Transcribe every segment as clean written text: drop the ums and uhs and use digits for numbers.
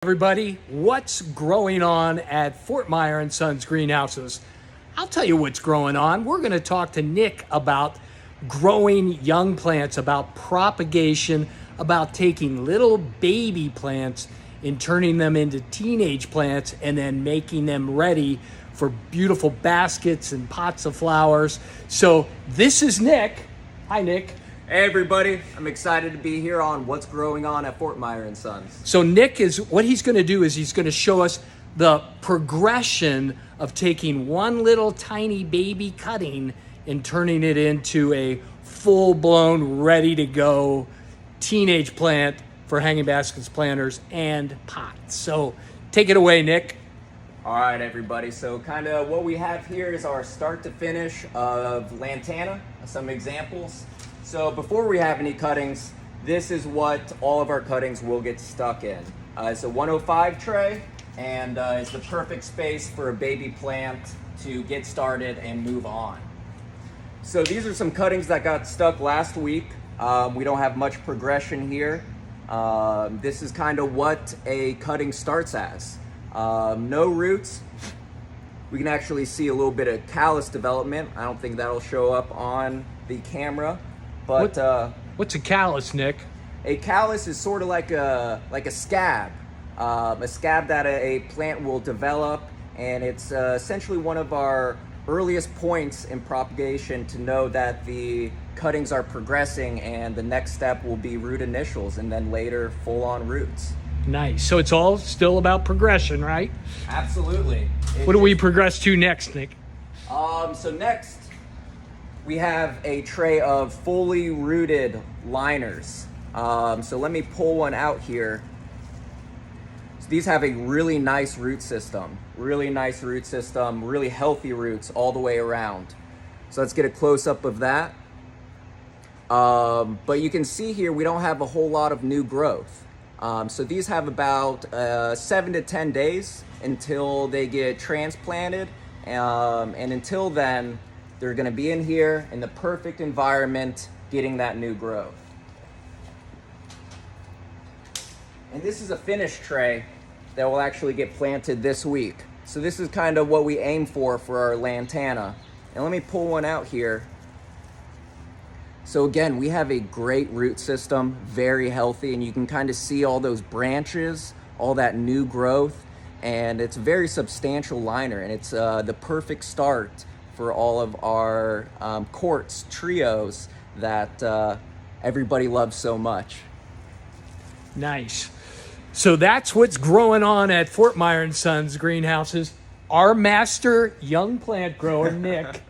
Everybody, what's growing on at Fort Meyer & Sons greenhouses? I'll tell you what's growing on. We're going to talk to Nick about growing young plants, about propagation, about taking little baby plants and turning them into teenage plants and then making them ready for beautiful baskets and pots of flowers. So this is Nick. Hi, Nick. Hey everybody, I'm excited to be here on what's growing on at Fort Meyer & Sons. So Nick what he's going to do is he's going to show us the progression of taking one little tiny baby cutting and turning it into a full-blown, ready-to-go teenage plant for hanging baskets, planters, and pots. So take it away, Nick. All right everybody, so kind of what we have here is our start to finish of lantana, some examples. So before we have any cuttings, this is what all of our cuttings will get stuck in. It's a 105 tray, and it's the perfect space for a baby plant to get started and move on. So these are some cuttings that got stuck last week. We don't have much progression here. This is kind of what a cutting starts as. No roots. We can actually see a little bit of callus development. I don't think that'll show up on the camera. But what's a callus, Nick? A callus is sort of like a scab that a plant will develop, and it's essentially one of our earliest points in propagation to know that the cuttings are progressing, and the next step will be root initials, and then later full-on roots. Nice. So it's all still about progression, right? Absolutely. What do we progress to next, Nick? So next, we have a tray of fully rooted liners. So let me pull one out here. So these have a really nice root system, really healthy roots all the way around. So let's get a close-up of that. But you can see here we don't have a whole lot of new growth. So these have about 7 to 10 days until they get transplanted. And until then, they're going to be in here in the perfect environment, getting that new growth. And this is a finished tray that will actually get planted this week. So this is kind of what we aim for our lantana. And let me pull one out here. So again, we have a great root system, very healthy, and you can kind of see all those branches, all that new growth, and it's a very substantial liner, and it's the perfect start for all of our quartz trios that everybody loves so much. Nice. So that's what's growing on at Fort Meyer & Sons greenhouses. Our master young plant grower, Nick,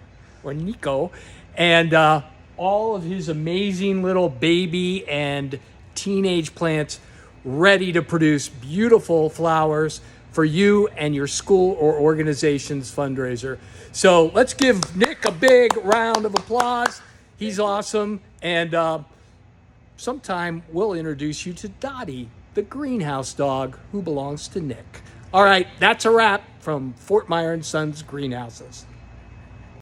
or Nico, and all of his amazing little baby and teenage plants ready to produce beautiful flowers for you and your school or organization's fundraiser. So let's give Nick a big round of applause. He's awesome. And sometime we'll introduce you to Dottie, the greenhouse dog who belongs to Nick. All right, that's a wrap from Fort Meyer & Sons Greenhouses.